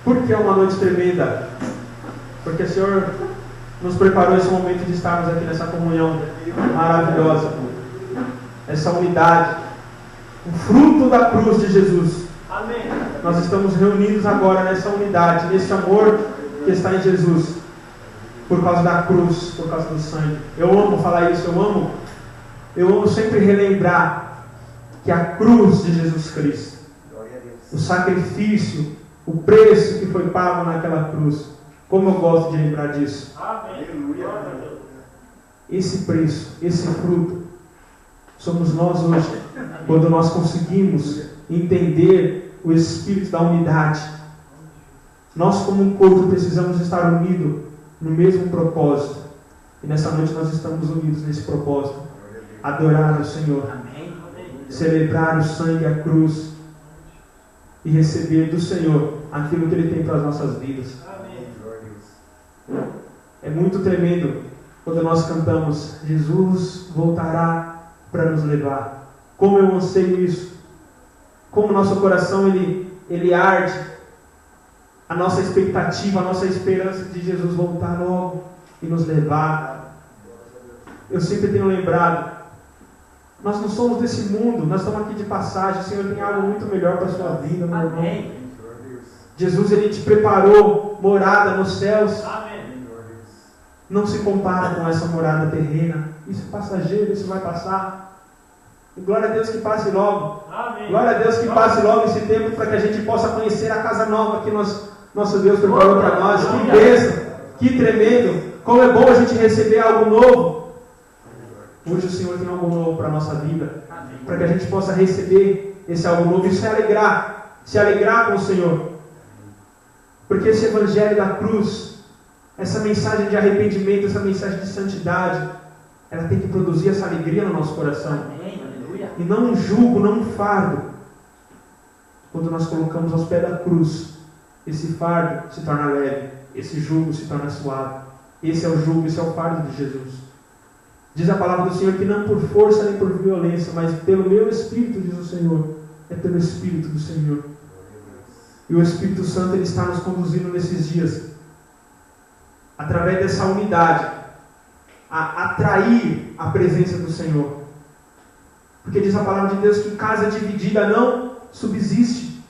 Por que é uma noite tremenda? Porque o Senhor nos preparou esse momento de estarmos aqui nessa comunhão maravilhosa, essa unidade, o fruto da cruz de Jesus. Amém. Nós estamos reunidos agora nessa unidade, nesse amor que está em Jesus, por causa da cruz, por causa do sangue. Eu amo falar isso, eu amo sempre relembrar que a cruz de Jesus Cristo, o sacrifício, o preço que foi pago naquela cruz, como eu gosto de lembrar disso. Amém. Esse preço, esse fruto, somos nós hoje, quando nós conseguimos entender o espírito da unidade. Nós, como um corpo, precisamos estar unidos no mesmo propósito. E nessa noite nós estamos unidos nesse propósito. Adorar o Senhor, celebrar o sangue e a cruz e receber do Senhor aquilo que Ele tem para as nossas vidas. É muito tremendo quando nós cantamos: Jesus voltará para nos levar. Como eu anseio isso, como nosso coração ele arde, a nossa expectativa, a nossa esperança de Jesus voltar logo e nos levar. Eu sempre tenho lembrado, nós não somos desse mundo, nós estamos aqui de passagem. O Senhor tem algo muito melhor para a sua vida, meu irmão. Jesus, Ele te preparou morada nos céus. Não se compara com essa morada terrena. Isso é passageiro, isso vai passar. E glória a Deus que passe logo. Amém. Glória a Deus que passe logo esse tempo, para que a gente possa conhecer a casa nova que nosso Deus preparou para nós. Que bênção, que tremendo. Como é bom a gente receber algo novo. Hoje o Senhor tem algo novo para a nossa vida, para que a gente possa receber esse algo novo e se alegrar com o Senhor. Porque esse evangelho da cruz, essa mensagem de arrependimento, essa mensagem de santidade, ela tem que produzir essa alegria no nosso coração. E não um jugo, não um fardo. Quando nós colocamos aos pés da cruz, esse fardo se torna leve, esse jugo se torna suave. Esse é o jugo, esse é o fardo de Jesus. Diz a palavra do Senhor que não por força nem por violência, mas pelo meu Espírito, diz o Senhor. É pelo Espírito do Senhor. E o Espírito Santo, Ele está nos conduzindo nesses dias, através dessa unidade, a atrair a presença do Senhor. Porque diz a palavra de Deus que casa dividida não subsiste.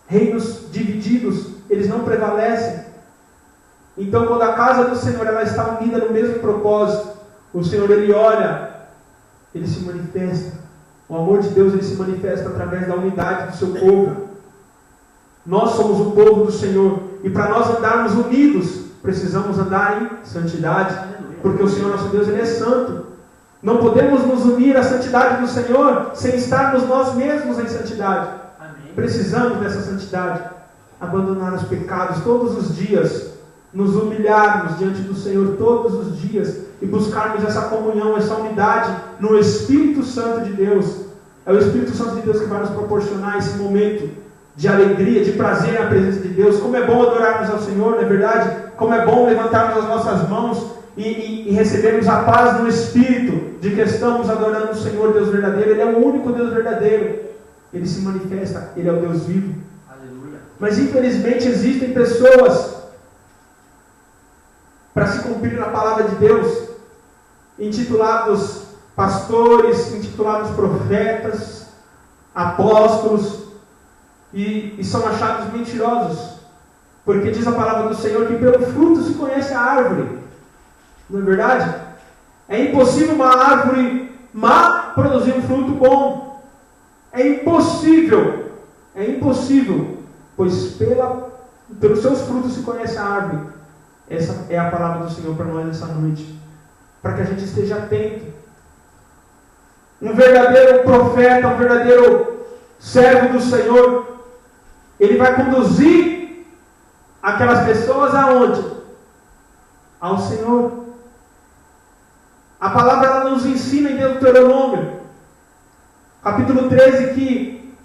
Reinos divididos, eles não prevalecem. Então, quando a casa do Senhor ela está unida no mesmo propósito, o Senhor, Ele olha, Ele se manifesta. O amor de Deus, Ele se manifesta através da unidade do seu povo. Nós somos o povo do Senhor. E para nós andarmos unidos, precisamos andar em santidade. Porque o Senhor nosso Deus, Ele é santo. Não podemos nos unir à santidade do Senhor sem estarmos nós mesmos em santidade. Precisamos dessa santidade. Abandonar os pecados todos os dias. Nos humilharmos diante do Senhor todos os dias e buscarmos essa comunhão, essa unidade no Espírito Santo de Deus. É o Espírito Santo de Deus que vai nos proporcionar esse momento de alegria, de prazer na presença de Deus. Como é bom adorarmos ao Senhor, não é verdade? Como é bom levantarmos as nossas mãos e recebermos a paz no Espírito de que estamos adorando o Senhor, Deus verdadeiro. Ele é o único Deus verdadeiro. Ele se manifesta, Ele é o Deus vivo. Aleluia. Mas infelizmente existem pessoas, para se cumprir na palavra de Deus, intitulados pastores, intitulados profetas, apóstolos, e são achados mentirosos, porque diz a palavra do Senhor que pelo fruto se conhece a árvore. Não é verdade? É impossível uma árvore má produzir um fruto bom. É impossível, pois pelos seus frutos se conhece a árvore. Essa é a palavra do Senhor para nós nessa noite, para que a gente esteja atento. Um verdadeiro profeta, um verdadeiro servo do Senhor, ele vai conduzir aquelas pessoas aonde? Ao Senhor. A palavra ela nos ensina em Deuteronômio, capítulo 13, que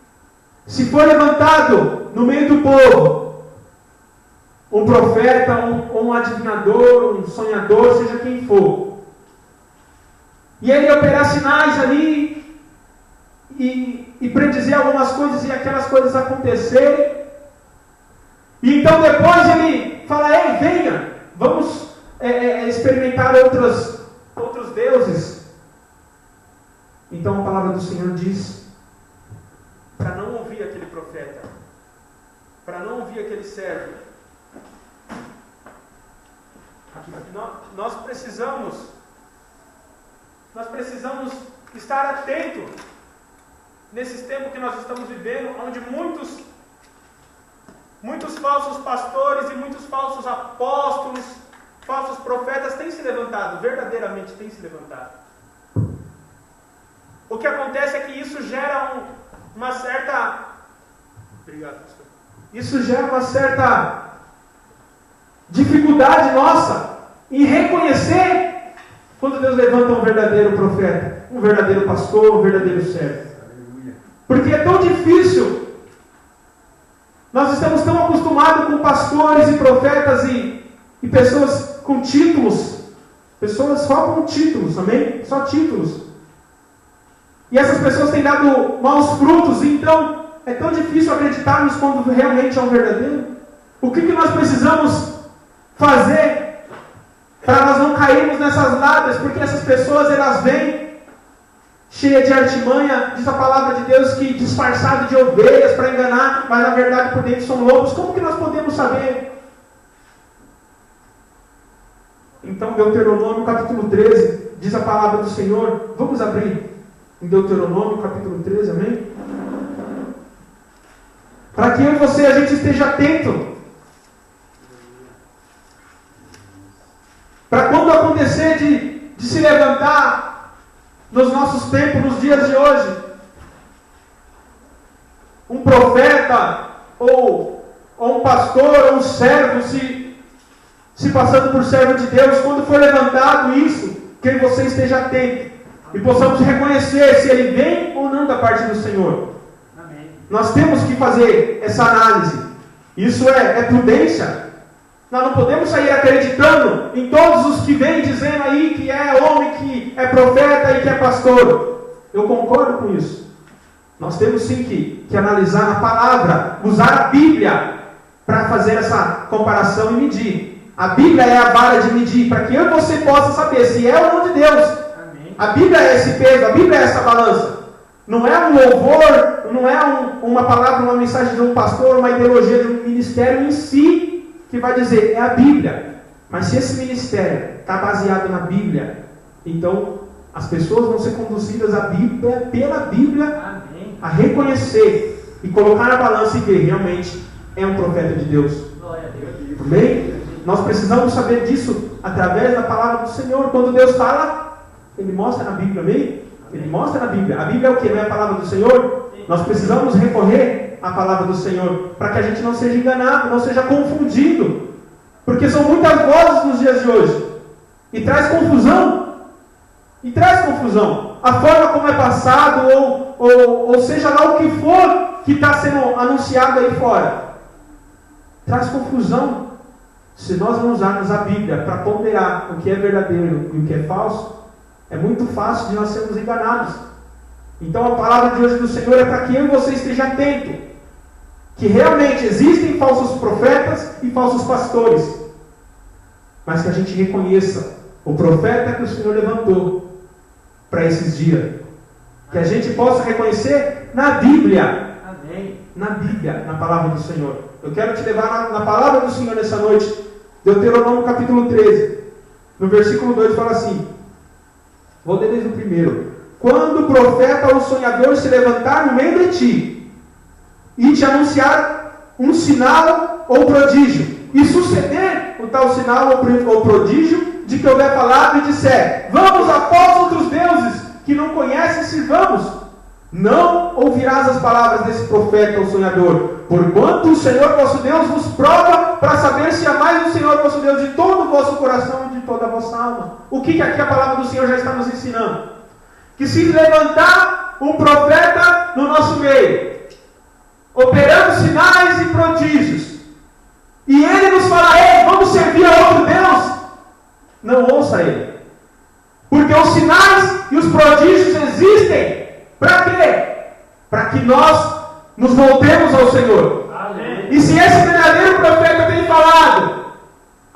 se for levantado no meio do povo um profeta, um adivinhador, um sonhador, seja quem for, e ele operar sinais ali e predizer algumas coisas e aquelas coisas acontecerem, e então depois venha, vamos experimentar outros deuses. Então a palavra do Senhor diz para não ouvir aquele profeta, para não ouvir aquele servo. Nós precisamos estar atentos nesses tempos que nós estamos vivendo, onde muitos falsos pastores e muitos falsos apóstolos, falsos profetas têm se levantado, verdadeiramente têm se levantado. O que acontece é que isso gera uma certa... Obrigado, pastor. Isso gera uma certa dificuldade nossa em reconhecer quando Deus levanta um verdadeiro profeta, um verdadeiro pastor, um verdadeiro servo. Porque é tão difícil. Nós estamos tão acostumados com pastores e profetas e pessoas com títulos. Pessoas só com títulos, amém? Só títulos. E essas pessoas têm dado maus frutos, então é tão difícil acreditarmos quando realmente é um verdadeiro. O que nós precisamos fazer para nós não cairmos nessas lábias? Porque essas pessoas, elas vêm cheias de artimanha, diz a palavra de Deus, que disfarçado de ovelhas para enganar, mas na verdade por dentro são lobos. Como que nós podemos saber? Então, Deuteronômio capítulo 13, diz a palavra do Senhor. Vamos abrir em Deuteronômio capítulo 13, amém? Para que eu e você, a gente esteja atento. Para quando acontecer de se levantar nos nossos tempos, nos dias de hoje, um profeta, ou um pastor, ou um servo, se passando por servo de Deus, quando for levantado isso, que você esteja atento, e possamos reconhecer se ele vem ou não da parte do Senhor. Amém. Nós temos que fazer essa análise. Isso é prudência. Nós não podemos sair acreditando em todos os que vêm dizendo aí que é homem, que é profeta e que é pastor. Eu concordo com isso. Nós temos sim que analisar a palavra, usar a Bíblia para fazer essa comparação e medir. A Bíblia é a vara de medir, para que eu e você possa saber se é ou não de Deus. Amém. A Bíblia é esse peso, a Bíblia é essa balança. Não é um louvor, não é uma palavra, uma mensagem de um pastor, uma ideologia de um ministério em si, que vai dizer, é a Bíblia. Mas se esse ministério está baseado na Bíblia, então as pessoas vão ser conduzidas à Bíblia, pela Bíblia, amém, a reconhecer e colocar na balança e ver, realmente é um profeta de Deus. Amém? Nós precisamos saber disso através da palavra do Senhor. Quando Deus fala, Ele mostra na Bíblia, amém? Ele mostra na Bíblia. A Bíblia é o que? Não é a palavra do Senhor? Nós precisamos recorrer à palavra do Senhor, para que a gente não seja enganado, não seja confundido. Porque são muitas vozes nos dias de hoje. E traz confusão. E traz confusão. A forma como é passado, ou seja lá o que for que está sendo anunciado aí fora, traz confusão. Se nós não usarmos a Bíblia para ponderar o que é verdadeiro e o que é falso, é muito fácil de nós sermos enganados. Então a palavra de hoje do Senhor é para que eu e você esteja atento, que realmente existem falsos profetas e falsos pastores, mas que a gente reconheça o profeta que o Senhor levantou para esses dias, que a gente possa reconhecer na Bíblia. Amém. Na Bíblia, na palavra do Senhor. Eu quero te levar na palavra do Senhor nessa noite. Deuteronômio capítulo 13, no versículo 2 fala assim, vou ler desde o primeiro. Quando o profeta ou o sonhador se levantar no meio de ti e te anunciar um sinal ou prodígio, e suceder o tal sinal ou prodígio de que houver falado e disser, vamos após outros deuses que não conheces, sirvamos, não ouvirás as palavras desse profeta ou sonhador, porquanto o Senhor vosso Deus vos prova para saber se amais o Senhor vosso Deus de todo o vosso coração e de toda a vossa alma. O que aqui a palavra do Senhor já está nos ensinando? Que se levantar um profeta no nosso meio, operando sinais e prodígios, e ele nos falar, ei, vamos servir a outro Deus, não ouça ele. Porque os sinais e os prodígios existem para quê? Para que nós nos voltemos ao Senhor. Amém. E se esse verdadeiro profeta tem falado,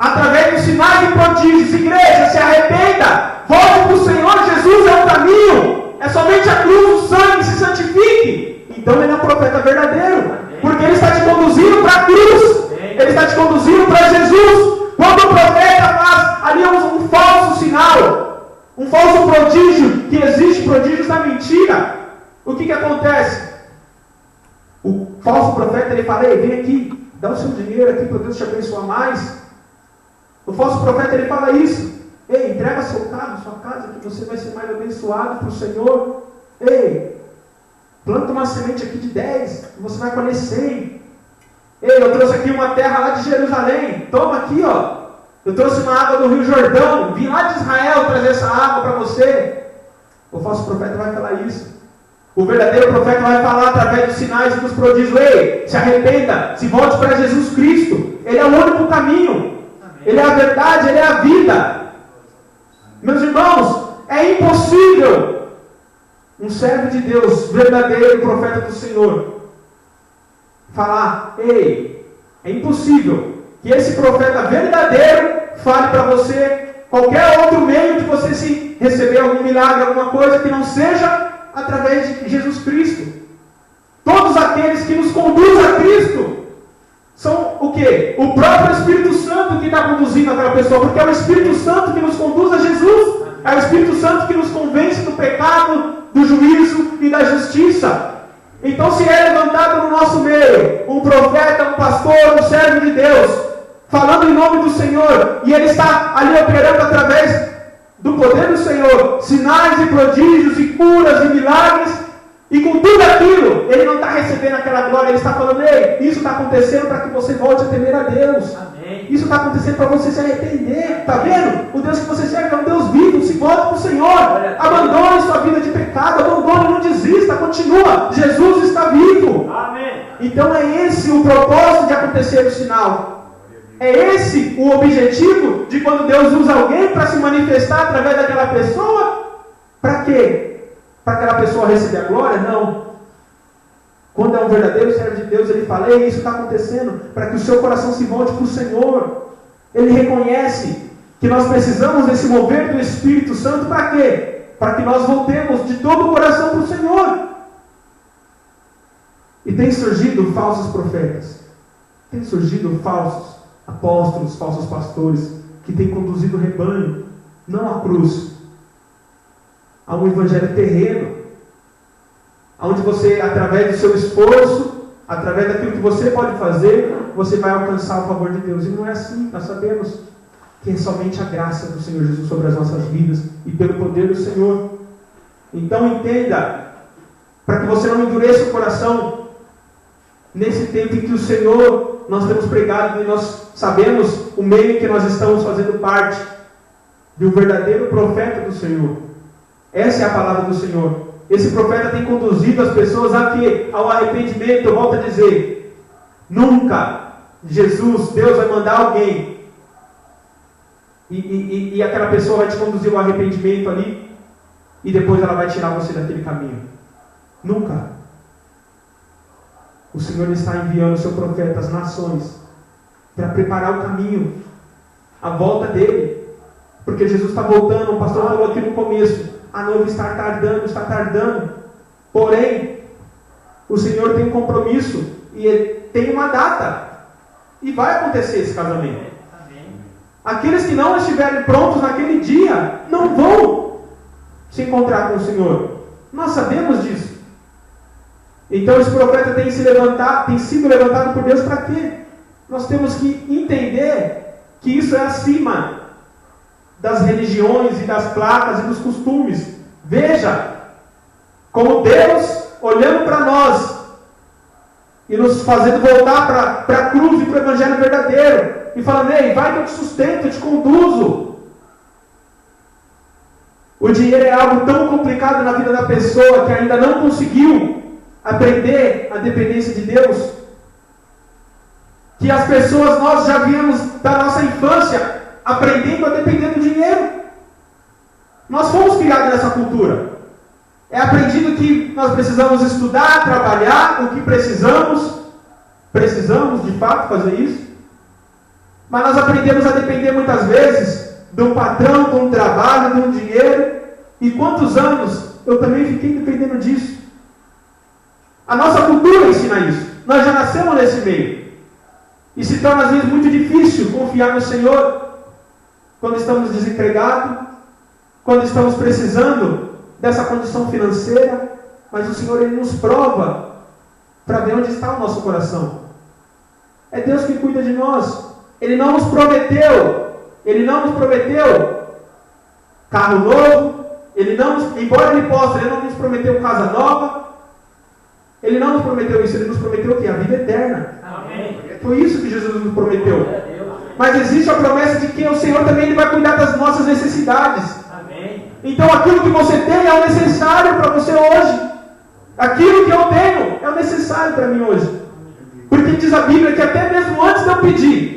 através dos sinais e prodígios. Igreja, se arrependa, volte para o Senhor. Jesus é o caminho, é somente a cruz, o sangue, se santifique. Então ele é um profeta verdadeiro, porque ele está te conduzindo para a cruz, ele está te conduzindo para Jesus. Quando o profeta faz ali um falso sinal, um falso prodígio, que existe prodígios da mentira, o que acontece? O falso profeta, ele fala: ei, vem aqui, dá o seu dinheiro aqui para Deus te abençoar mais. O falso profeta, ele fala isso: ei, entrega seu carro, sua casa, que você vai ser mais abençoado para o Senhor. Ei, planta uma semente aqui de 10, você vai colher 100. Ei, eu trouxe aqui uma terra lá de Jerusalém, toma aqui, ó. Eu trouxe uma água do Rio Jordão, vim lá de Israel trazer essa água para você. O falso profeta vai falar isso. O verdadeiro profeta vai falar através dos sinais e dos prodígios: ei, se arrependa, se volte para Jesus Cristo. Ele é o único caminho. Ele é a verdade, ele é a vida. Meus irmãos, é impossível um servo de Deus, verdadeiro profeta do Senhor, falar: ei, é impossível que esse profeta verdadeiro fale para você qualquer outro meio de você se receber algum milagre, alguma coisa que não seja através de Jesus Cristo. Todos aqueles que nos conduzem a Cristo são o quê? O próprio Espírito Santo que está conduzindo aquela pessoa, porque é o Espírito Santo que nos conduz a Jesus, é o Espírito Santo que nos convence do pecado, do juízo e da justiça. Então, se é levantado no nosso meio um profeta, um pastor, um servo de Deus, falando em nome do Senhor, e ele está ali operando através do poder do Senhor, sinais e prodígios e curas e milagres, e com tudo aquilo, ele não está recebendo aquela glória, ele está falando: ei, isso está acontecendo para que você volte a temer a Deus. Amém. Isso está acontecendo para você se arrepender. Está vendo? O Deus que você serve é um Deus vivo. Se volte para o Senhor, abandone sua vida de pecado, abandone, não desista, continua. Jesus está vivo. Amém. Então é esse o propósito de acontecer o sinal. É esse o objetivo de quando Deus usa alguém para se manifestar através daquela pessoa. Para quê? Para aquela pessoa receber a glória? Não. Quando é um verdadeiro servo de Deus, ele fala: ei, isso está acontecendo para que o seu coração se volte para o Senhor. Ele reconhece que nós precisamos desse mover do Espírito Santo. Para quê? Para que nós voltemos de todo o coração para o Senhor. E tem surgido falsos profetas, tem surgido falsos apóstolos, falsos pastores, que têm conduzido o rebanho, não à cruz, a um evangelho terreno, onde você, através do seu esforço, através daquilo que você pode fazer, você vai alcançar o favor de Deus. E não é assim. Nós sabemos que é somente a graça do Senhor Jesus sobre as nossas vidas e pelo poder do Senhor. Então entenda, para que você não endureça o coração nesse tempo em que o Senhor, nós temos pregado e nós sabemos o meio em que nós estamos fazendo parte de um verdadeiro profeta do Senhor. Essa é a palavra do Senhor. Esse profeta tem conduzido as pessoas ao arrependimento. Eu volto a dizer: nunca Jesus, Deus vai mandar alguém e aquela pessoa vai te conduzir ao arrependimento ali e depois ela vai tirar você daquele caminho. Nunca. O Senhor está enviando o seu profeta às nações para preparar o caminho, a volta dele, porque Jesus está voltando. O pastor falou aqui no começo: a noiva está tardando. Porém, o Senhor tem um compromisso e tem uma data. E vai acontecer esse casamento. Aqueles que não estiverem prontos naquele dia, não vão se encontrar com o Senhor. Nós sabemos disso. Então esse profeta tem sido levantado por Deus para quê? Nós temos que entender que isso é acima das religiões e das placas e dos costumes. Veja como Deus olhando para nós e nos fazendo voltar para a cruz e para o evangelho verdadeiro e falando: ei, vai que eu te sustento, eu te conduzo. O dinheiro é algo tão complicado na vida da pessoa que ainda não conseguiu aprender a dependência de Deus, que as pessoas, nós já viemos da nossa infância aprendendo a depender do dinheiro. Nós fomos criados nessa cultura. É aprendido que nós precisamos estudar, trabalhar, o que precisamos de fato fazer isso. Mas nós aprendemos a depender muitas vezes de um patrão, de um trabalho, de um dinheiro. E quantos anos eu também fiquei dependendo disso? A nossa cultura ensina isso. Nós já nascemos nesse meio. E se torna às vezes muito difícil confiar no Senhor quando estamos desempregados, quando estamos precisando dessa condição financeira. Mas o Senhor, Ele nos prova para ver onde está o nosso coração. É Deus que cuida de nós. Ele não nos prometeu carro novo, embora Ele possa, Ele não nos prometeu casa nova, Ele não nos prometeu isso, Ele nos prometeu o quê? A vida eterna. Amém. Foi isso que Jesus nos prometeu. Mas existe a promessa de que o Senhor também Ele vai cuidar das nossas necessidades. Amém. Então aquilo que você tem é o necessário para você hoje. Aquilo que eu tenho é o necessário para mim hoje. Porque diz a Bíblia que até mesmo antes de eu pedir,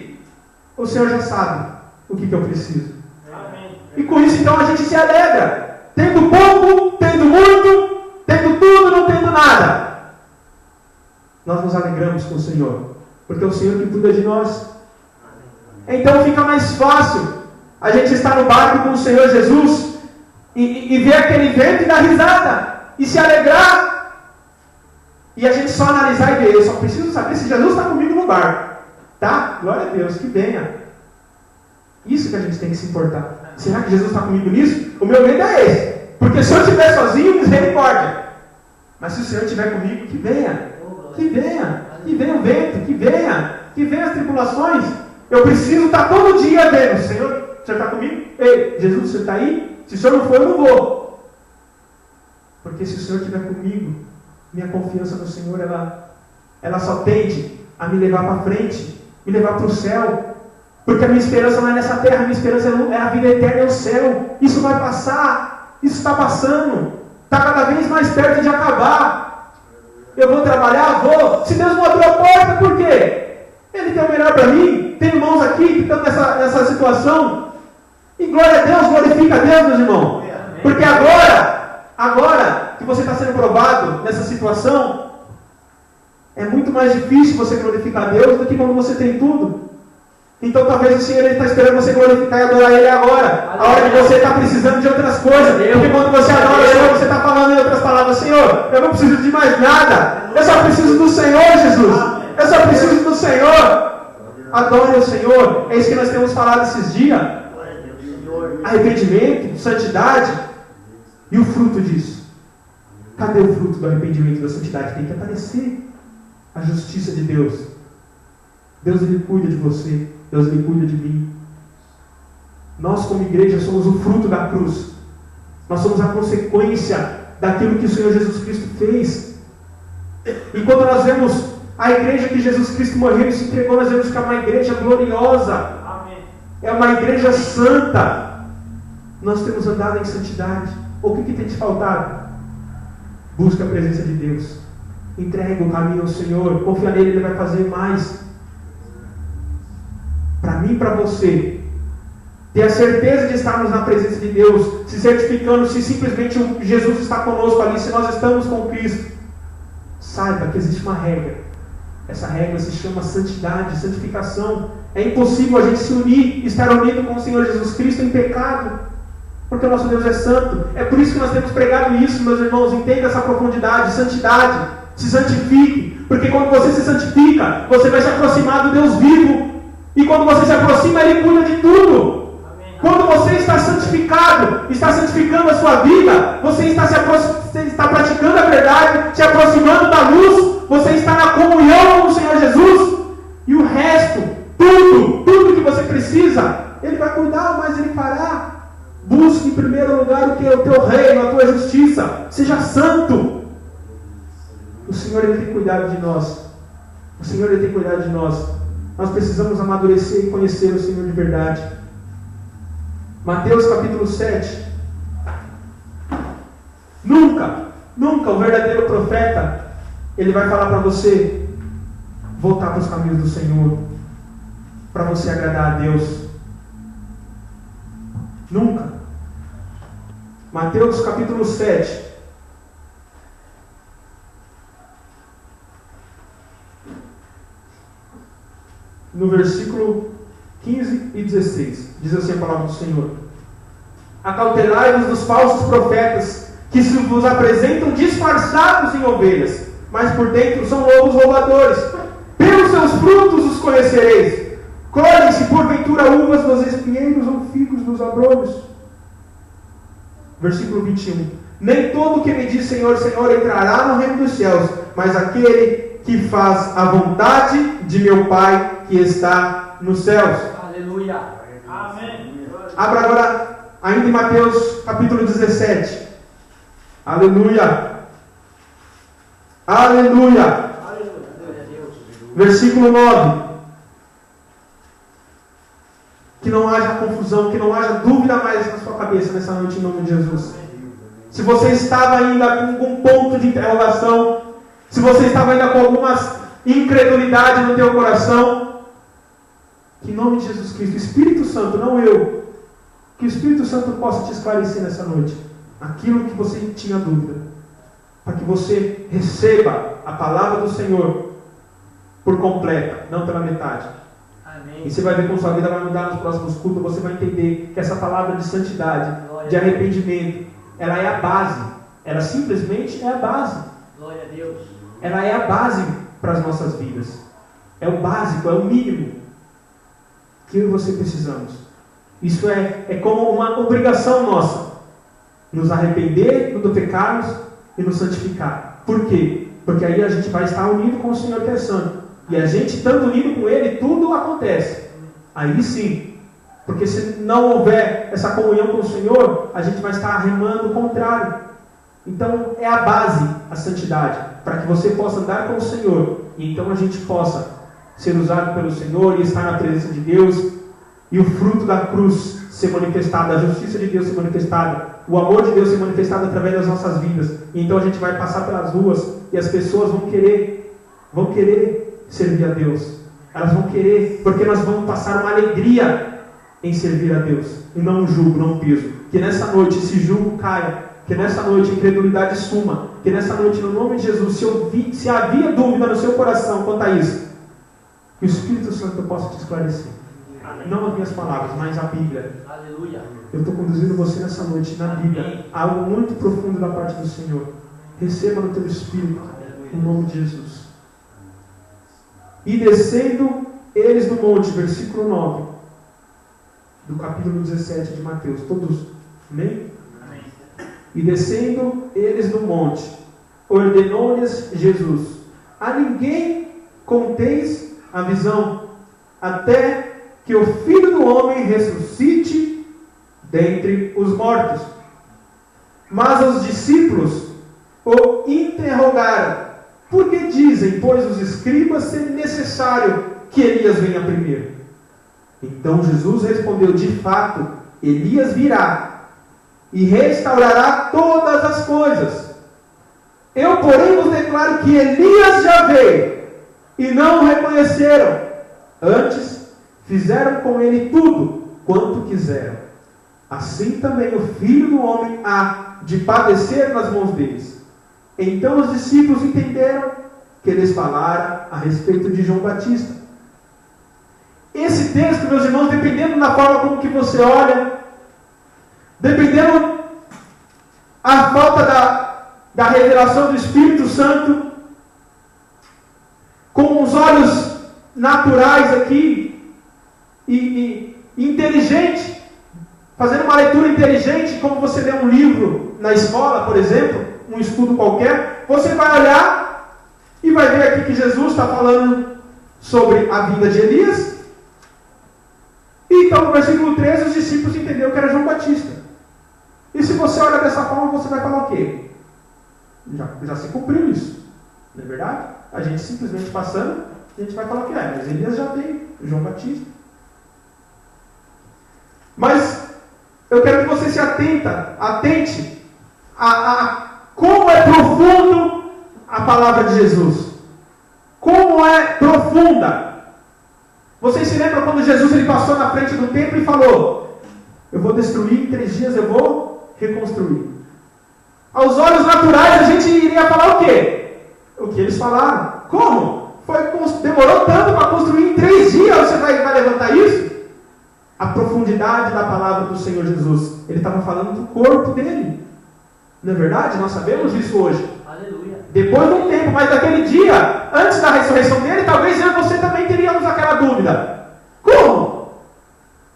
o Senhor já sabe o que eu preciso. Amém. E com isso então a gente se alegra. Tendo pouco, tendo muito, tendo tudo, não tendo nada. Nós nos alegramos com o Senhor. Porque é o Senhor que cuida de nós. Então fica mais fácil a gente estar no barco com o Senhor Jesus e ver aquele vento e dar risada. E se alegrar. E a gente só analisar e ver. Eu só preciso saber se Jesus está comigo no barco. Tá? Glória a Deus, que venha. Isso que a gente tem que se importar. Será que Jesus está comigo nisso? O meu medo é esse. Porque se eu estiver sozinho, misericórdia. Mas se o Senhor estiver comigo, que venha. Que venha. Que venha o vento. Que venha as tribulações. Eu preciso estar todo dia vendo. Senhor, o Senhor está comigo? Ei, Jesus, o Senhor está aí? Se o Senhor não for, eu não vou. Porque se o Senhor estiver comigo, minha confiança no Senhor, ela só tende a me levar para frente, me levar para o céu. Porque a minha esperança não é nessa terra, a minha esperança é a vida eterna, é o céu. Isso vai passar, isso está passando, está cada vez mais perto de acabar. Eu vou trabalhar? Vou. Se Deus não abriu a porta, por quê? Ele tem o melhor para mim. Tem irmãos aqui que estão nessa situação. E glória a Deus, glorifica a Deus, meus irmãos. Porque agora que você está sendo provado nessa situação, é muito mais difícil você glorificar a Deus do que quando você tem tudo. Então talvez o Senhor está esperando você glorificar e adorar Ele agora. A hora que você está precisando de outras coisas. Porque quando você adora o Senhor, você está falando em outras palavras: Senhor, eu não preciso de mais nada. Eu só preciso do Senhor, Jesus. Eu só preciso do Senhor. Adore o Senhor. É isso que nós temos falado esses dias. Arrependimento, santidade. E o fruto disso? Cadê o fruto do arrependimento e da santidade? Tem que aparecer a justiça de Deus. Deus, Ele cuida de você. Deus, Ele cuida de mim. Nós, como igreja, somos o fruto da cruz. Nós somos a consequência daquilo que o Senhor Jesus Cristo fez. E quando nós vemos a igreja que Jesus Cristo morreu e se entregou, nós vemos que é uma igreja gloriosa. Amém. É uma igreja santa. Nós temos andado em santidade. O que tem te faltado? Busca a presença de Deus. Entrega o caminho ao Senhor. Confia nele, Ele vai fazer mais. Para mim e para você, ter a certeza de estarmos na presença de Deus, se certificando se simplesmente Jesus está conosco ali, se nós estamos com Cristo. Saiba que existe uma regra. Essa regra se chama santidade, santificação. É impossível a gente se unir, estar unido com o Senhor Jesus Cristo em pecado, porque o nosso Deus é santo. É por isso que nós temos pregado isso, meus irmãos. Entenda essa profundidade, santidade. Se santifique, porque quando você se santifica, você vai se aproximar do Deus vivo. E quando você se aproxima, Ele cuida de tudo. Amém. Quando você está santificado, está santificando a sua vida, você está praticando a verdade, se aproximando da luz, você está na comunhão com o Senhor Jesus, e o resto, tudo que você precisa, Ele vai cuidar, mas Ele fará. Busque em primeiro lugar o que é o teu reino, a tua justiça. Seja santo. O Senhor, Ele tem cuidado de nós. O Senhor, Ele tem cuidado de nós. Nós precisamos amadurecer e conhecer o Senhor de verdade. Mateus capítulo 7. Nunca o verdadeiro profeta, ele vai falar para você voltar para os caminhos do Senhor, para você agradar a Deus. Nunca. Mateus capítulo 7. No versículo 15 e 16. Diz assim a palavra do Senhor: acautelai-vos dos falsos profetas, que se vos apresentam disfarçados em ovelhas, mas por dentro são lobos roubadores. Pelos seus frutos os conhecereis. Colhem-se porventura uvas dos espinheiros ou figos dos abrolhos. Versículo 21. Nem todo que me diz Senhor, Senhor entrará no reino dos céus, mas aquele que faz a vontade de meu Pai que está nos céus. Aleluia. Amém. Abra agora ainda em Mateus capítulo 17. Aleluia. Aleluia. Versículo 9. Que não haja confusão, que não haja dúvida mais na sua cabeça nessa noite, em nome de Jesus. Se você estava ainda com algum ponto de interrogação, se você estava ainda com alguma incredulidade no teu coração, que em nome de Jesus Cristo, Espírito Santo, não eu, que o Espírito Santo possa te esclarecer nessa noite aquilo que você tinha dúvida, para que você receba a palavra do Senhor por completa, não pela metade. Amém. E você vai ver como sua vida vai mudar nos próximos cultos. Você vai entender que essa palavra de santidade, de arrependimento, ela é a base. Ela simplesmente é a base. Glória a Deus. Ela é a base para as nossas vidas. É o básico, é o mínimo que eu e você precisamos. Isso é como uma obrigação nossa, nos arrepender do pecados e nos santificar. Por quê? Porque aí a gente vai estar unido com o Senhor que é santo. E a gente estando unido com Ele, tudo acontece. Aí sim. Porque se não houver essa comunhão com o Senhor, a gente vai estar remando o contrário. Então é a base, a santidade, para que você possa andar com o Senhor. E então a gente possa ser usado pelo Senhor e estar na presença de Deus. E o fruto da cruz ser manifestado, a justiça de Deus ser manifestada, o amor de Deus ser manifestado através das nossas vidas. E então a gente vai passar pelas ruas e as pessoas vão querer servir a Deus. Elas vão querer, porque nós vamos passar uma alegria em servir a Deus, e não um jugo, não um peso. Que nessa noite esse jugo caia, que nessa noite a incredulidade suma, que nessa noite, no nome de Jesus, se havia dúvida no seu coração quanto a isso, que o Espírito Santo possa te esclarecer. Amém. Não as minhas palavras, mas a Bíblia. Aleluia. Eu estou conduzindo você nessa noite na Bíblia. Amém. Algo muito profundo da parte do Senhor. Receba no teu Espírito, em nome de Jesus. E descendo eles do monte, versículo 9, do capítulo 17 de Mateus. Todos, amém? Amém. E descendo eles do monte, ordenou-lhes Jesus: a ninguém conteis a visão, até que o Filho do Homem ressuscite dentre os mortos. Mas os discípulos o interrogaram: por que dizem, pois, os escribas ser necessário que Elias venha primeiro? Então Jesus respondeu: de fato, Elias virá e restaurará todas as coisas. Eu, porém, vos declaro que Elias já veio e não o reconheceram. Antes, fizeram com ele tudo quanto quiseram. Assim também o Filho do Homem há de padecer nas mãos deles. Então os discípulos entenderam que eles falaram a respeito de João Batista. Esse texto, meus irmãos, dependendo da forma como que você olha, dependendo a falta da revelação do Espírito Santo, com os olhos naturais aqui, e inteligente, fazendo uma leitura inteligente, como você lê um livro na escola, por exemplo, um estudo qualquer, você vai olhar e vai ver aqui que Jesus está falando sobre a vida de Elias. E então no versículo 13 os discípulos entenderam que era João Batista. E se você olha dessa forma, você vai falar o quê? Já se cumpriu isso, não é verdade? A gente simplesmente passando, a gente vai falar que mas Elias já veio, João Batista. Mas eu quero que você se atente a como é profundo a palavra de Jesus. Como é profunda. Vocês se lembram quando Jesus ele passou na frente do templo e falou: eu vou destruir, em 3 dias eu vou reconstruir. Aos olhos naturais a gente iria falar o quê? O que eles falaram. Como? Demorou tanto para construir em 3 dias, você vai levantar isso? a profundidade da palavra do Senhor Jesus. Ele estava falando do corpo dele. Não é verdade? Nós sabemos isso hoje. Aleluia. Depois de um tempo, mas daquele dia, antes da ressurreição dele, talvez eu e você também teríamos aquela dúvida. Como?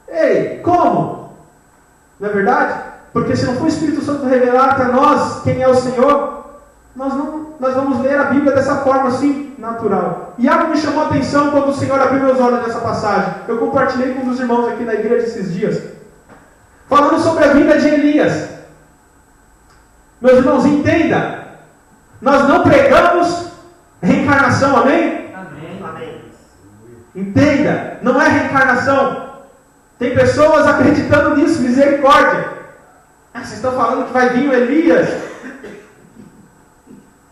Ei, como? Não é verdade? Porque se não for o Espírito Santo revelar para nós quem é o Senhor, nós vamos ler a Bíblia dessa forma assim, natural. E algo me chamou a atenção quando o Senhor abriu meus olhos nessa passagem. Eu compartilhei com um dos irmãos aqui na igreja esses dias, falando sobre a vida de Elias. Meus irmãos, entenda, nós não pregamos reencarnação, amém? Amém. Amém. Entenda, não é reencarnação. Tem pessoas acreditando nisso, misericórdia. Vocês estão falando que vai vir o Elias.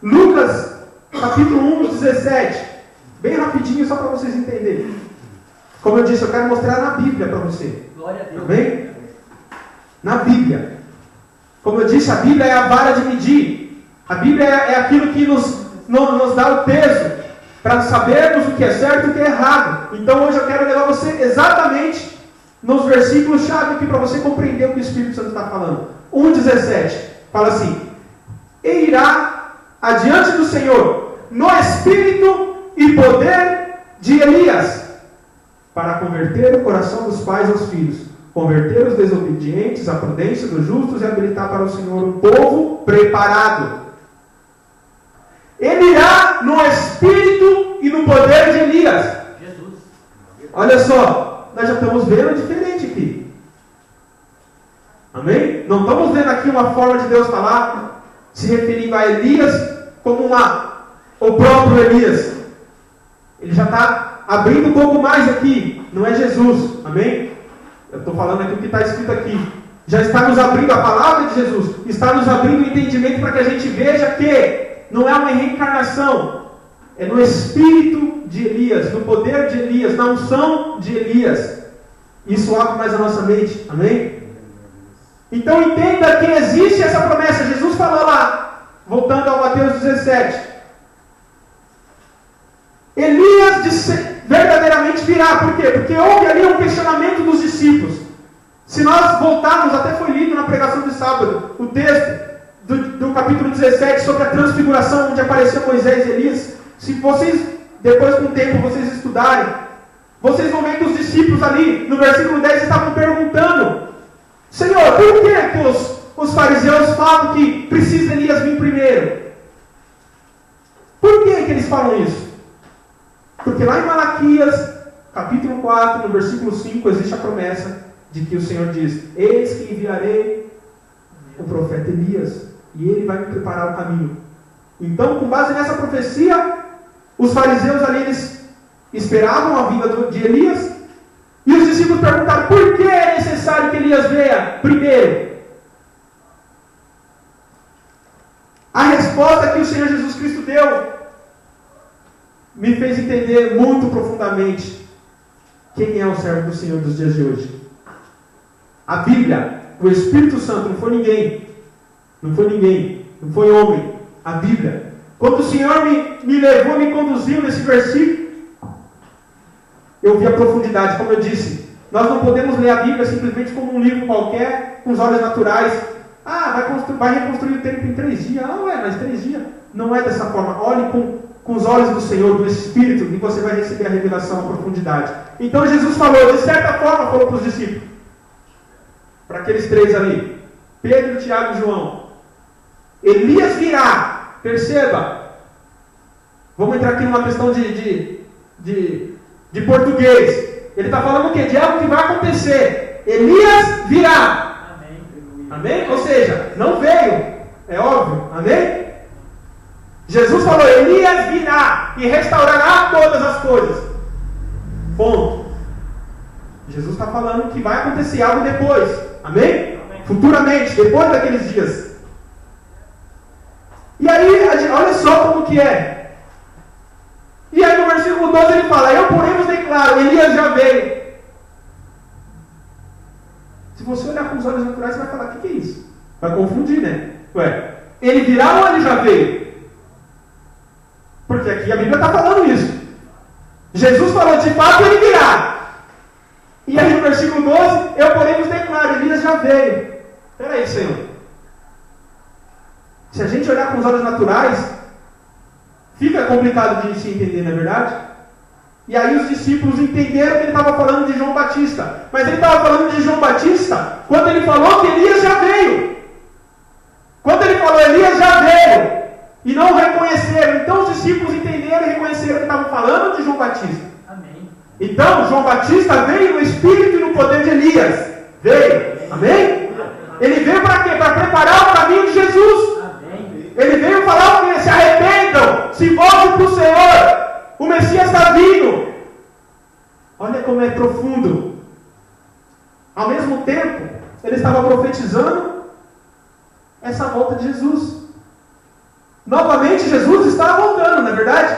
Lucas, capítulo 1, 17. Bem rapidinho, só para vocês entenderem. Como eu disse, eu quero mostrar na Bíblia para você. Glória a Deus. Amém? Na Bíblia. Como eu disse, a Bíblia é a vara de medir. A Bíblia é aquilo que nos dá o peso para sabermos o que é certo e o que é errado. Então hoje eu quero levar você exatamente nos versículos-chave aqui para você compreender o que o Espírito Santo está falando. 1,17 fala assim: e irá adiante do Senhor no espírito e poder de Elias, para converter o coração dos pais aos filhos, converter os desobedientes à prudência dos justos e habilitar para o Senhor um povo preparado. Ele irá no espírito e no poder de Elias. Jesus. Olha só, nós já estamos vendo diferente aqui. Amém? Não estamos vendo aqui uma forma de Deus falar, se referindo a Elias como o próprio Elias. Ele já está abrindo um pouco mais aqui. Não é Jesus. Amém? Eu estou falando aqui o que está escrito aqui. Já está nos abrindo a palavra de Jesus. Está nos abrindo o entendimento para que a gente veja que não é uma reencarnação. É no espírito de Elias, no poder de Elias, na unção de Elias. Isso abre mais a nossa mente. Amém? Então entenda que existe essa promessa. Jesus falou lá, voltando ao Mateus 17. Elias verdadeiramente virá. Por quê? Porque houve ali um questionamento dos discípulos. Se nós voltarmos, até foi lido na pregação de sábado, o texto do capítulo 17 sobre a transfiguração, onde apareceu Moisés e Elias. Se vocês, depois com o tempo, vocês estudarem, vocês vão ver que os discípulos ali, no versículo 10, estavam perguntando: Senhor, por que os fariseus falam que precisa Elias vir primeiro? Por que eles falam isso? Porque lá em Malaquias, capítulo 4, no versículo 5, existe a promessa de que o Senhor diz: eis que enviarei o profeta Elias, e ele vai me preparar o caminho. Então, com base nessa profecia, os fariseus ali, eles esperavam a vinda de Elias, e os discípulos perguntaram: por que é necessário que Elias venha primeiro? A resposta que o Senhor Jesus Cristo deu me fez entender muito profundamente quem é o servo do Senhor dos dias de hoje. A Bíblia, o Espírito Santo, não foi ninguém, não foi homem, a Bíblia. Quando o Senhor me levou, me conduziu nesse versículo, eu vi a profundidade. Como eu disse, nós não podemos ler a Bíblia simplesmente como um livro qualquer, com os olhos naturais. Vai reconstruir o tempo em 3 dias. Mas 3 dias. Não é dessa forma. Olhe com os olhos do Senhor, do Espírito, e você vai receber a revelação, a profundidade. Então Jesus falou, de certa forma, falou para os discípulos, para aqueles 3 ali, Pedro, Tiago e João: Elias virá. Perceba, vamos entrar aqui numa questão de português. Ele está falando o quê? De algo que vai acontecer. Elias virá. Amém. Amém? Ou seja, não veio, é óbvio. Amém? Jesus falou: Elias virá e restaurará todas as coisas. Ponto. Jesus está falando que vai acontecer algo depois. Amém? Amém. Futuramente, depois daqueles dias. E aí, olha só como que é. E aí no versículo 12 ele fala: eu porém vos declaro, Elias já veio. Se você olhar com os olhos naturais, você vai falar: o que é isso? Vai confundir, né? Ele virá ou ele já veio? Porque aqui a Bíblia está falando isso. Jesus falou: de fato ele virá. E aí no versículo 12, eu porém vos declaro, Elias já veio. Espera aí, Senhor. Se a gente olhar com os olhos naturais, fica complicado de se entender, não é verdade? E aí os discípulos entenderam que ele estava falando de João Batista. Mas ele estava falando de João Batista quando ele falou que Elias já veio. Quando ele falou Elias já veio, e não reconheceram. Então os discípulos entenderam e reconheceram que estavam falando de João Batista. Amém. Então João Batista veio no espírito e no poder de Elias. Veio. Amém? Ele veio para quê? Para preparar o caminho de Jesus. Amém. Ele veio falar o quê? Se arrependam, se voltem para o Senhor. O Messias está vindo. Olha como é profundo. Ao mesmo tempo, ele estava profetizando essa volta de Jesus. Novamente, Jesus está voltando, não é verdade?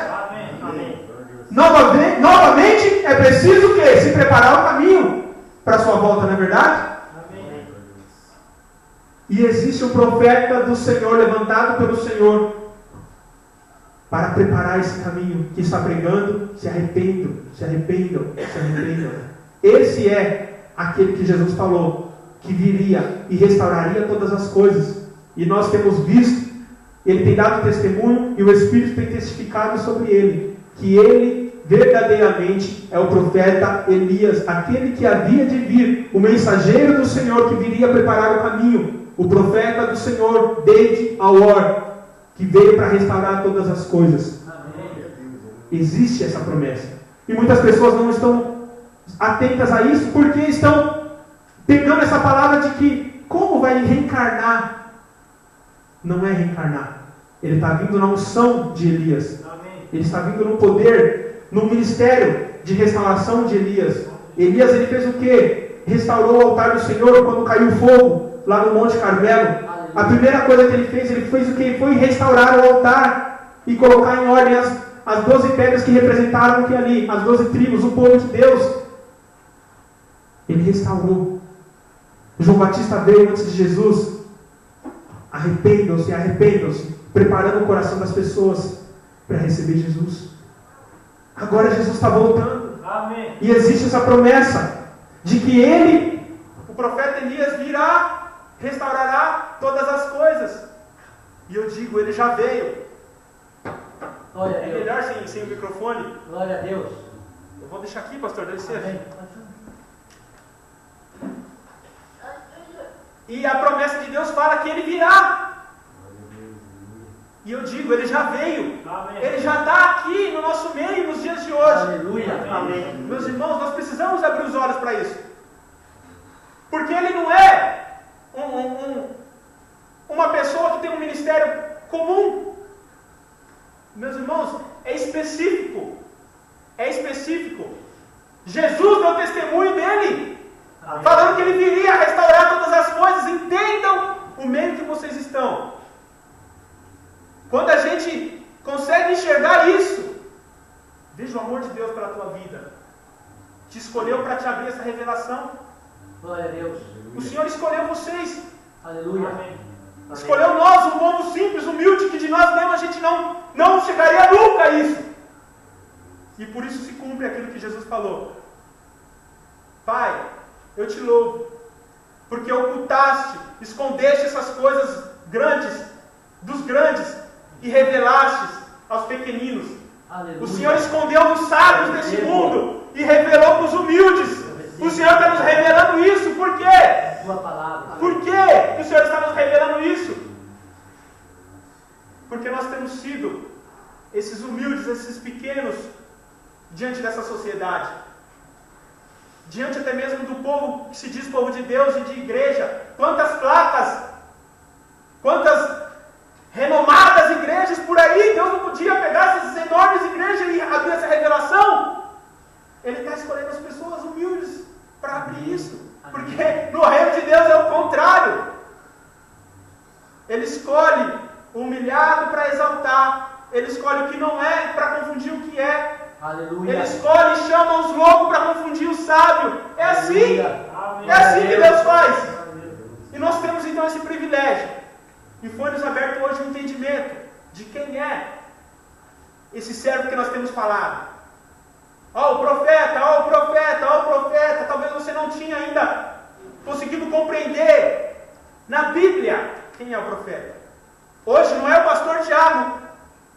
Amém. Novamente, é preciso o quê? Se preparar o caminho para a sua volta, não é verdade? Amém. E existe um profeta do Senhor levantado pelo Senhor para preparar esse caminho que está pregando, se arrependam, se arrependam, se arrependam. Esse é aquele que Jesus falou, que viria e restauraria todas as coisas. E nós temos visto, ele tem dado testemunho e o Espírito tem testificado sobre ele, que ele verdadeiramente é o profeta Elias, aquele que havia de vir, o mensageiro do Senhor que viria preparar o caminho, o profeta do Senhor desde a hora, que veio para restaurar todas as coisas. Amém. Existe essa promessa. E muitas pessoas não estão atentas a isso, porque estão pegando essa palavra de que, como vai reencarnar? Não é reencarnar. Ele está vindo na unção de Elias. Amém. Ele está vindo no poder, no ministério de restauração de Elias. Elias, ele fez o quê? Restaurou o altar do Senhor quando caiu fogo, lá no Monte Carmelo. A primeira coisa que ele fez o que? Foi restaurar o altar e colocar em ordem as 12 pedras que representaram o que ali? As 12 tribos, o povo de Deus. Ele restaurou. João Batista veio antes de Jesus. Arrependam-se, arrependam-se, preparando o coração das pessoas para receber Jesus. Agora Jesus está voltando. Amém. E existe essa promessa de que ele, o profeta Elias, virá, restaurará todas as coisas. E eu digo, ele já veio. Glória a Deus. É melhor sem o microfone? Glória a Deus. Eu vou deixar aqui, pastor, dá licença. E a promessa de Deus fala que ele virá. E eu digo, ele já veio. Amém. Ele já está aqui no nosso meio nos dias de hoje. Aleluia. Amém. Meus irmãos, nós precisamos abrir os olhos para isso. Porque ele não é uma pessoa que tem um ministério comum. Meus irmãos, é específico. É específico. Jesus deu testemunho dele. Amém. Falando que ele viria restaurar todas as coisas. Entendam o meio que vocês estão. Quando a gente consegue enxergar isso, veja o amor de Deus pela tua vida. Te escolheu para te abrir essa revelação. Glória a Deus. O Senhor escolheu vocês. Aleluia. Amém. Escolheu nós, um povo simples, humilde, que de nós mesmos a gente não chegaria nunca a isso. E por isso se cumpre aquilo que Jesus falou. Pai, eu te louvo, porque ocultaste, escondeste essas coisas grandes, dos grandes, e revelaste aos pequeninos. Aleluia. O Senhor escondeu dos sábios desse mundo e revelou para os humildes. O Senhor está nos revelando isso, por quê? Sua palavra. Por que o Senhor está nos revelando isso? Porque nós temos sido esses humildes, esses pequenos, diante dessa sociedade. Diante até mesmo do povo que se diz povo de Deus e de igreja. Quantas placas, quantas renomadas igrejas por aí. Deus não podia pegar essas enormes igrejas e abrir essa revelação. Ele está escolhendo as pessoas humildes para abrir isso. Porque no reino de Deus é o contrário. Ele escolhe o humilhado para exaltar. Ele escolhe o que não é para confundir o que é. Aleluia. Ele escolhe e chama os loucos para confundir o sábio. É assim. Aleluia. É assim que Deus faz. E nós temos então esse privilégio. E foi-nos aberto hoje um entendimento de quem é esse servo que nós temos falado. Ó o profeta, ó o profeta, ó o profeta. Talvez você não tinha quem é o profeta. Hoje não é o pastor Tiago.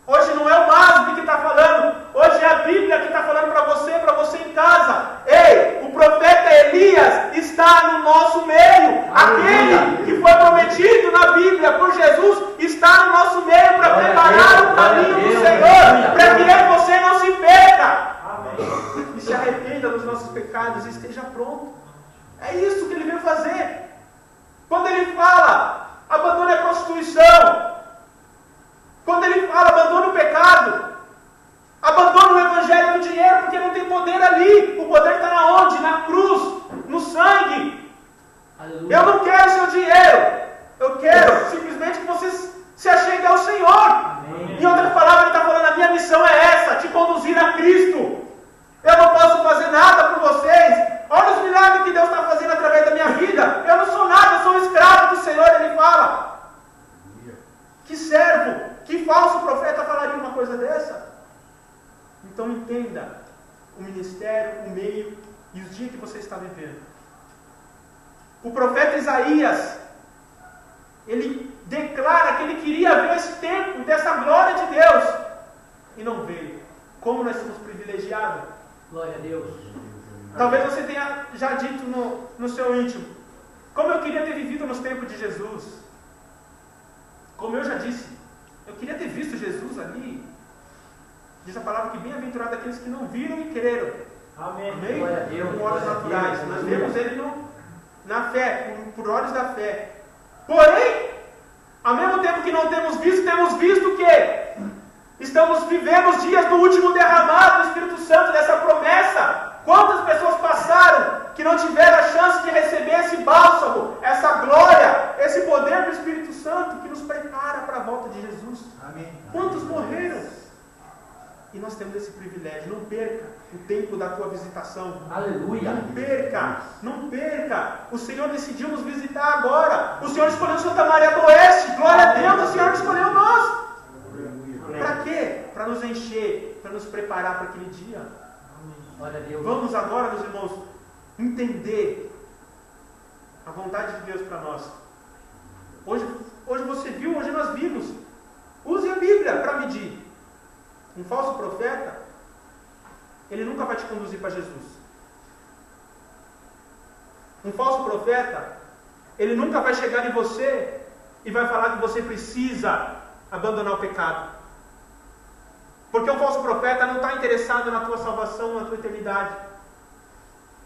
Hoje não é o Masbi que está falando. Hoje é a Bíblia que está falando para você em casa. Ei, o profeta Elias está no nosso meio. Aquele que foi prometido na Bíblia por Jesus está no nosso meio para preparar o caminho do Senhor, para que eu e você não se perca. E se arrependa dos nossos pecados e esteja pronto. É isso que ele veio fazer. Quando ele fala, abandone a prostituição. Quando ele fala, abandone o pecado. Abandone o evangelho do dinheiro, porque não tem poder ali. O poder está na onde? Na cruz, no sangue. Aleluia. Eu não quero seu dinheiro. Eu quero simplesmente que você se achegue ao Senhor. Amém. Em outra palavra, ele está falando, a minha missão é essa, te conduzir a Cristo. Eu não posso fazer nada por vocês. Olha os milagres que Deus está fazendo através da minha vida. Eu não sou nada, eu sou um escravo do Senhor, ele fala. Que servo, que falso profeta falaria uma coisa dessa? Então entenda o ministério, o meio e os dias que você está vivendo. O profeta Isaías, ele declara que ele queria ver esse tempo dessa glória de Deus e não veio. Como nós somos privilegiados. Glória a Deus. Talvez você tenha já dito no seu íntimo, como eu queria ter vivido nos tempos de Jesus. Como eu já disse, eu queria ter visto Jesus ali. Diz a palavra que bem-aventurado aqueles que não viram e creram. Amém. Amém? Glória a Deus. Com olhos naturais. Nós vemos ele na fé, por olhos da fé. Porém, ao mesmo tempo que não temos visto que vivemos dias do último derramado do Espírito Santo, dessa promessa. Quantas pessoas passaram que não tiveram a chance de receber esse bálsamo, essa glória, esse poder do Espírito Santo que nos prepara para a volta de Jesus? Amém. Quantos morreram? E nós temos esse privilégio. Não perca o tempo da tua visitação. Aleluia. Não perca. O Senhor decidiu nos visitar agora. O Senhor escolheu Santa Maria do Oeste. Glória a Deus, o Senhor escolheu nós. Para quê? Para nos encher, para nos preparar para aquele dia. Glória a Deus. Vamos agora, meus irmãos, entender a vontade de Deus para nós. Hoje você viu, hoje nós vimos. Use a Bíblia para medir. Um falso profeta, ele nunca vai te conduzir para Jesus. Um falso profeta, ele nunca vai chegar em você e vai falar que você precisa abandonar o pecado. Porque o falso profeta não está interessado na tua salvação, na tua eternidade.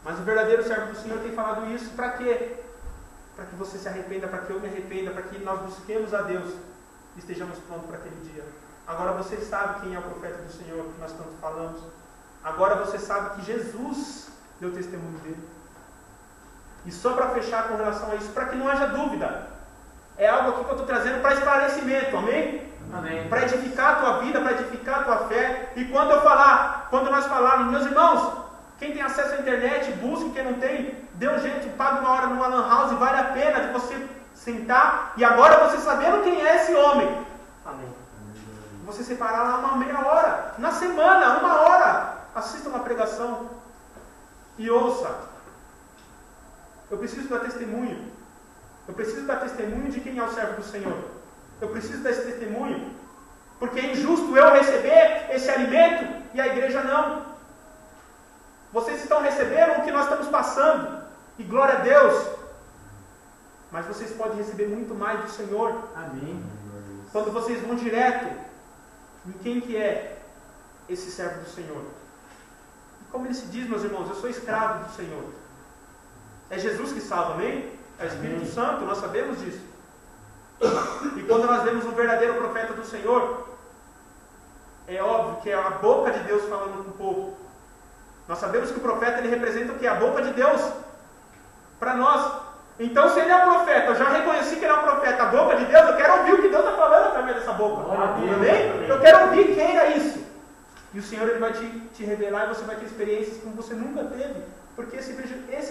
Mas o verdadeiro servo do Senhor tem falado isso para quê? Para que você se arrependa, para que eu me arrependa, para que nós busquemos a Deus e estejamos prontos para aquele dia. Agora você sabe quem é o profeta do Senhor que nós tanto falamos. Agora você sabe que Jesus deu testemunho dele. E só para fechar com relação a isso, para que não haja dúvida, é algo aqui que eu estou trazendo para esclarecimento, amém? Amém. Para edificar a tua vida, para edificar a tua fé. E quando nós falarmos, meus irmãos, quem tem acesso à internet, busque, quem não tem, dê um jeito, pague uma hora numa lan house, vale a pena de você sentar e agora você sabendo quem é esse homem. Amém. Você separar lá uma meia hora, na semana, 1 hora, assista uma pregação e ouça. Eu preciso dar testemunho. Eu preciso dar testemunho de quem é o servo do Senhor. Eu preciso desse testemunho, porque é injusto eu receber esse alimento e a igreja não. Vocês estão recebendo o que nós estamos passando, e glória a Deus, mas vocês podem receber muito mais do Senhor. Amém. Quando vocês vão direto em quem que é esse servo do Senhor. Como ele se diz, meus irmãos, eu sou escravo do Senhor. É Jesus que salva, amém? É o Espírito Santo, nós sabemos disso. E quando nós vemos um verdadeiro profeta do Senhor, é óbvio que é a boca de Deus falando com o povo. Nós sabemos que o profeta ele representa o que? A boca de Deus para nós. Então, se ele é um profeta, eu já reconheci que ele é um profeta, a boca de Deus, eu quero ouvir o que Deus está falando através dessa boca. Amém? Eu quero ouvir quem é isso. E o Senhor ele vai te revelar e você vai ter experiências como você nunca teve. Porque esse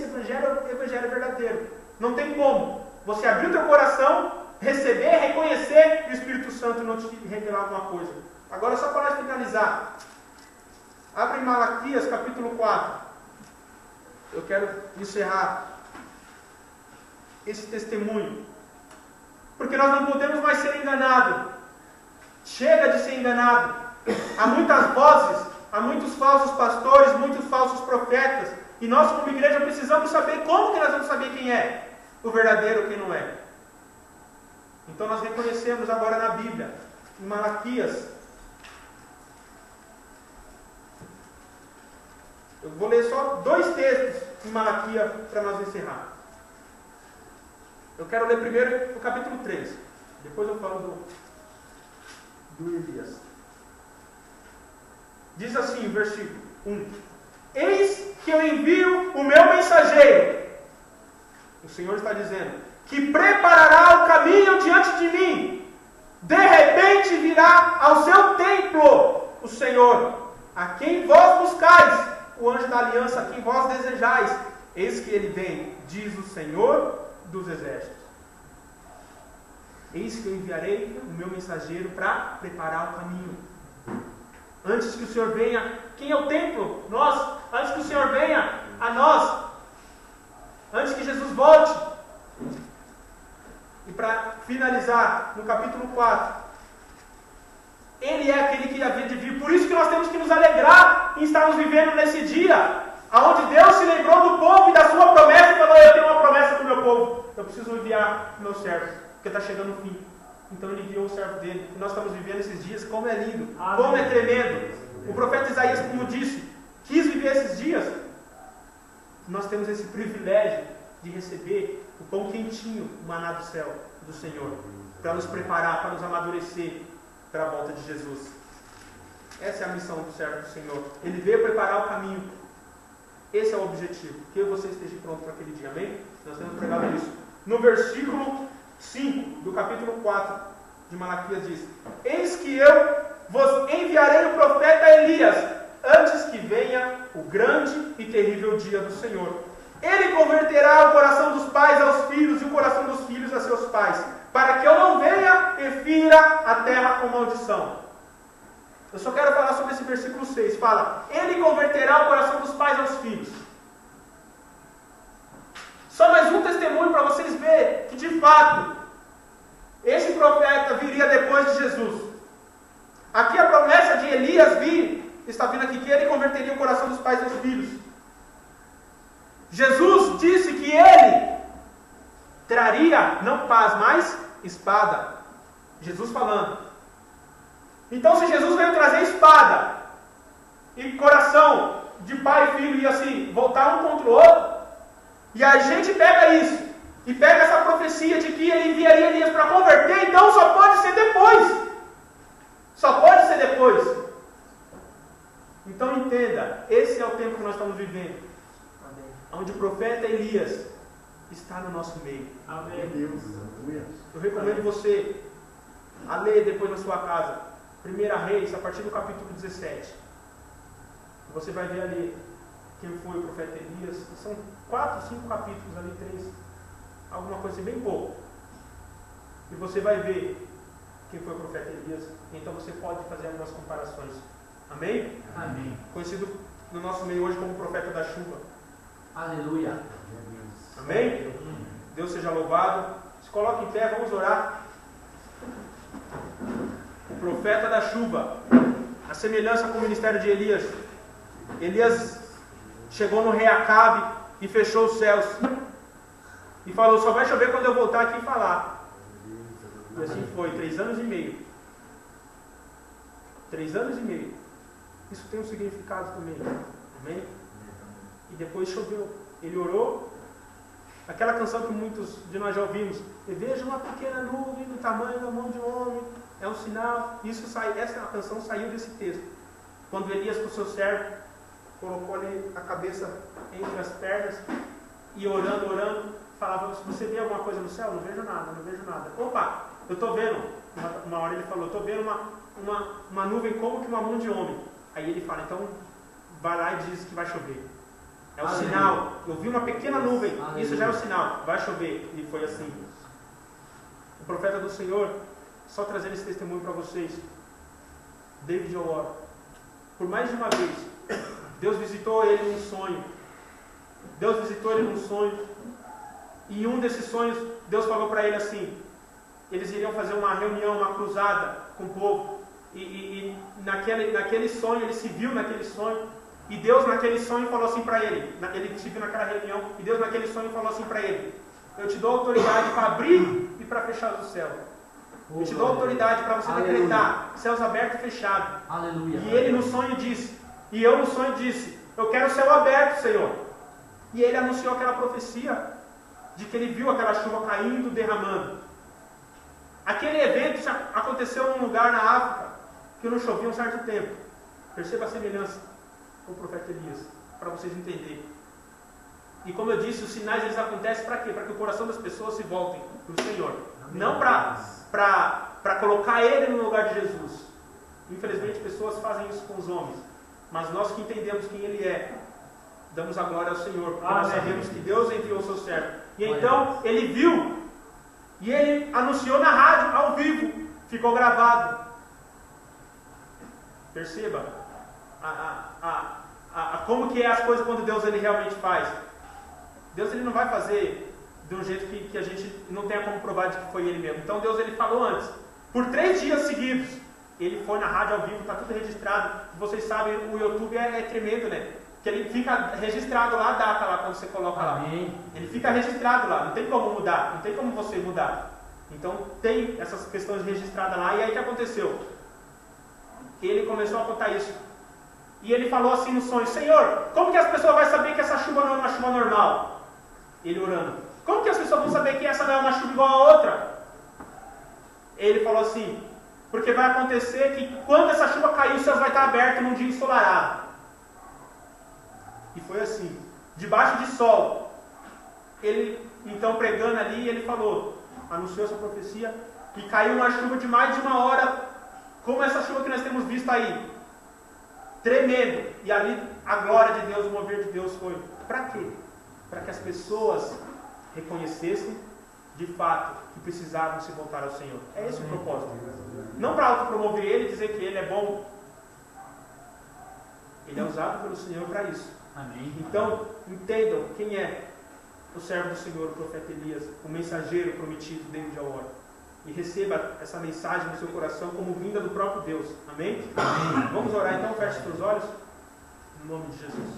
evangelho é o evangelho verdadeiro. Não tem como você abrir o teu coração, receber, reconhecer e o Espírito Santo não te revelar alguma coisa. Agora, só para nós finalizar, abre em Malaquias capítulo 4. Eu quero encerrar esse testemunho. Porque nós não podemos mais ser enganados. Chega de ser enganado. Há muitas vozes, há muitos falsos pastores, muitos falsos profetas. E nós, como igreja, precisamos saber como que nós vamos saber quem é o verdadeiro e quem não é. Então nós reconhecemos agora na Bíblia, em Malaquias. Eu vou ler só 2 textos em Malaquias para nós encerrar. Eu quero ler primeiro o capítulo 3. Depois eu falo do Elias. Diz assim, versículo 1. Eis que eu envio o meu mensageiro. O Senhor está dizendo, que preparará o caminho diante de mim. De repente virá ao seu templo o Senhor, a quem vós buscais, o anjo da aliança, a quem vós desejais. Eis que ele vem, diz o Senhor dos exércitos. Eis que eu enviarei o meu mensageiro para preparar o caminho. Antes que o Senhor venha, quem é o templo? Nós. Antes que o Senhor venha a nós. Antes que Jesus volte. E para finalizar, no capítulo 4. Ele é aquele que havia de vir. Por isso que nós temos que nos alegrar em estarmos vivendo nesse dia, onde Deus se lembrou do povo e da sua promessa e falou, eu tenho uma promessa para o meu povo. Eu preciso enviar meus servos, porque está chegando o fim. Então ele enviou o servo dele. E nós estamos vivendo esses dias. Como é lindo, como é tremendo. O profeta Isaías, como disse, quis viver esses dias. Nós temos esse privilégio de receber o pão quentinho, o maná do céu, do Senhor, para nos preparar, para nos amadurecer para a volta de Jesus. Essa é a missão do servo do Senhor. Ele veio preparar o caminho. Esse é o objetivo. Que você esteja pronto para aquele dia. Amém? Nós temos pregado isso. No versículo 5 do capítulo 4 de Malaquias diz, eis que eu vos enviarei o profeta Elias, antes que venha o grande e terrível dia do Senhor. Ele converterá o coração dos pais aos filhos e o coração dos filhos a seus pais, para que eu não venha e fira a terra com maldição. Eu só quero falar sobre esse versículo 6. Fala, ele converterá o coração dos pais aos filhos. Só mais um testemunho para vocês verem que, de fato, esse profeta viria depois de Jesus. Aqui a promessa de Elias vir, está vindo aqui, que ele converteria o coração dos pais aos filhos. Jesus disse que ele traria, não paz, mas espada. Jesus falando. Então, se Jesus veio trazer espada, e coração de pai e filho ia assim, voltar um contra o outro, e a gente pega isso, e pega essa profecia de que ele enviaria Elias para converter, então só pode ser depois. Só pode ser depois. Então entenda, esse é o tempo que nós estamos vivendo. Amém. Onde o profeta Elias está no nosso meio. Amém. Deus. Eu recomendo você a ler depois na sua casa 1 Reis, a partir do capítulo 17. Você vai ver ali quem foi o profeta Elias. São 4, 5 capítulos ali, 3. Alguma coisa assim, bem pouco. E você vai ver quem foi o profeta Elias. Então você pode fazer algumas comparações. Amém? Amém. Conhecido no nosso meio hoje como o profeta da chuva. Aleluia. Amém? Deus seja louvado. Se coloque em pé, vamos orar. O profeta da chuva. A semelhança com o ministério de Elias. Elias chegou no rei Acabe e fechou os céus. E falou, só vai chover quando eu voltar aqui e falar. E assim foi, 3 anos e meio. 3 anos e meio. Isso tem um significado também. Amém? E depois choveu. Ele orou. Aquela canção que muitos de nós já ouvimos. Eu vejo uma pequena nuvem do tamanho da mão de um homem. É um sinal. Essa canção saiu desse texto. Quando Elias, com o seu servo, colocou ali a cabeça entre as pernas e orando, falava, você vê alguma coisa no céu? Não vejo nada. Opa, eu estou vendo. Uma hora ele falou, estou vendo uma nuvem como que uma mão de homem. Aí ele fala, então vai lá e diz que vai chover. É o sinal. Eu vi uma pequena nuvem. Isso já é o sinal. Vai chover. E foi assim. O profeta do Senhor, só trazendo esse testemunho para vocês. David Owora. Por mais de uma vez, Deus visitou ele num sonho. E em um desses sonhos, Deus falou para ele assim, eles iriam fazer uma reunião, uma cruzada com o povo. E naquele sonho, ele se viu naquele sonho. E Deus naquele sonho falou assim para ele. Ele se viu naquela reunião. E Deus naquele sonho falou assim para ele: eu te dou autoridade para abrir e para fechar o céu. Eu te dou autoridade para você decretar céus abertos e fechados. Aleluia. E ele no sonho disse, e eu no sonho disse: eu quero o céu aberto, Senhor. E ele anunciou aquela profecia de que ele viu aquela chuva caindo, derramando. Aquele evento aconteceu num lugar na África que não chovia um certo tempo. Perceba a semelhança com o profeta Elias, para vocês entenderem. E como eu disse, os sinais eles acontecem para quê? Para que o coração das pessoas se voltem para o Senhor. Não para colocar ele no lugar de Jesus. Infelizmente, pessoas fazem isso com os homens. Mas nós que entendemos quem ele é, damos a glória ao Senhor, porque nós sabemos que Deus enviou o seu servo. E então, ele viu, e ele anunciou na rádio, ao vivo, ficou gravado. Perceba como que é as coisas quando Deus ele realmente faz. Deus ele não vai fazer de um jeito que a gente não tenha como provar de que foi ele mesmo. Então Deus ele falou antes. Por 3 dias seguidos, ele foi na rádio ao vivo, está tudo registrado. Vocês sabem, o YouTube é tremendo, né? Que ele fica registrado lá, a data lá, quando você coloca lá. Ele fica registrado lá, não tem como mudar, não tem como você mudar. Então tem essas questões registradas lá. E aí o que aconteceu? Ele começou a contar isso. E ele falou assim no sonho: Senhor, como que as pessoas vão saber que essa chuva não é uma chuva normal? Ele orando: como que as pessoas vão saber que essa não é uma chuva igual a outra? Ele falou assim: porque vai acontecer que quando essa chuva cair, os céus vai estar abertos num dia ensolarado. E foi assim, debaixo de sol. Ele, então pregando ali, ele falou, anunciou essa profecia, e caiu uma chuva de mais de 1 hora, como essa chuva que nós temos visto aí. Tremendo. E ali a glória de Deus, o mover de Deus foi. Para quê? Para que as pessoas reconhecessem de fato que precisavam se voltar ao Senhor. É esse o propósito. Não para autopromover ele e dizer que ele é bom. Ele é usado pelo Senhor para isso. Amém. Então, entendam quem é o servo do Senhor, o profeta Elias, o mensageiro prometido desde a hora. E receba essa mensagem no seu coração como vinda do próprio Deus. Amém? Amém. Vamos orar então, feche seus olhos. No nome de Jesus.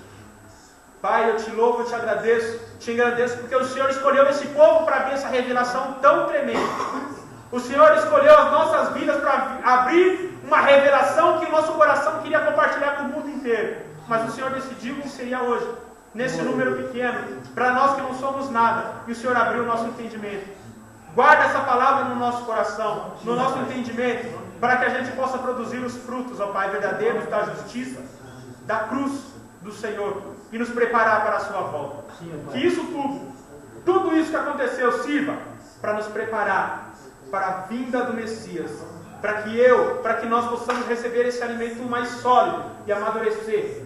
Pai, eu te louvo, eu te agradeço, te engrandeço, porque o Senhor escolheu esse povo para ver essa revelação tão tremenda. O Senhor escolheu as nossas vidas para abrir uma revelação que o nosso coração queria compartilhar com o mundo inteiro. Mas o Senhor decidiu que seria hoje, nesse número pequeno, para nós que não somos nada. E o Senhor abriu o nosso entendimento. Guarda essa palavra no nosso coração, no nosso entendimento, para que a gente possa produzir os frutos, ó Pai, verdadeiros da justiça, da cruz do Senhor, e nos preparar para a sua volta. Que isso tudo isso que aconteceu, sirva para nos preparar para a vinda do Messias, para que nós possamos receber esse alimento mais sólido e amadurecer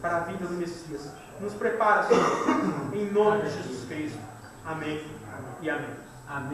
para a vinda do Messias. Nos prepara, Senhor, em nome de Jesus Cristo. Amém e amém.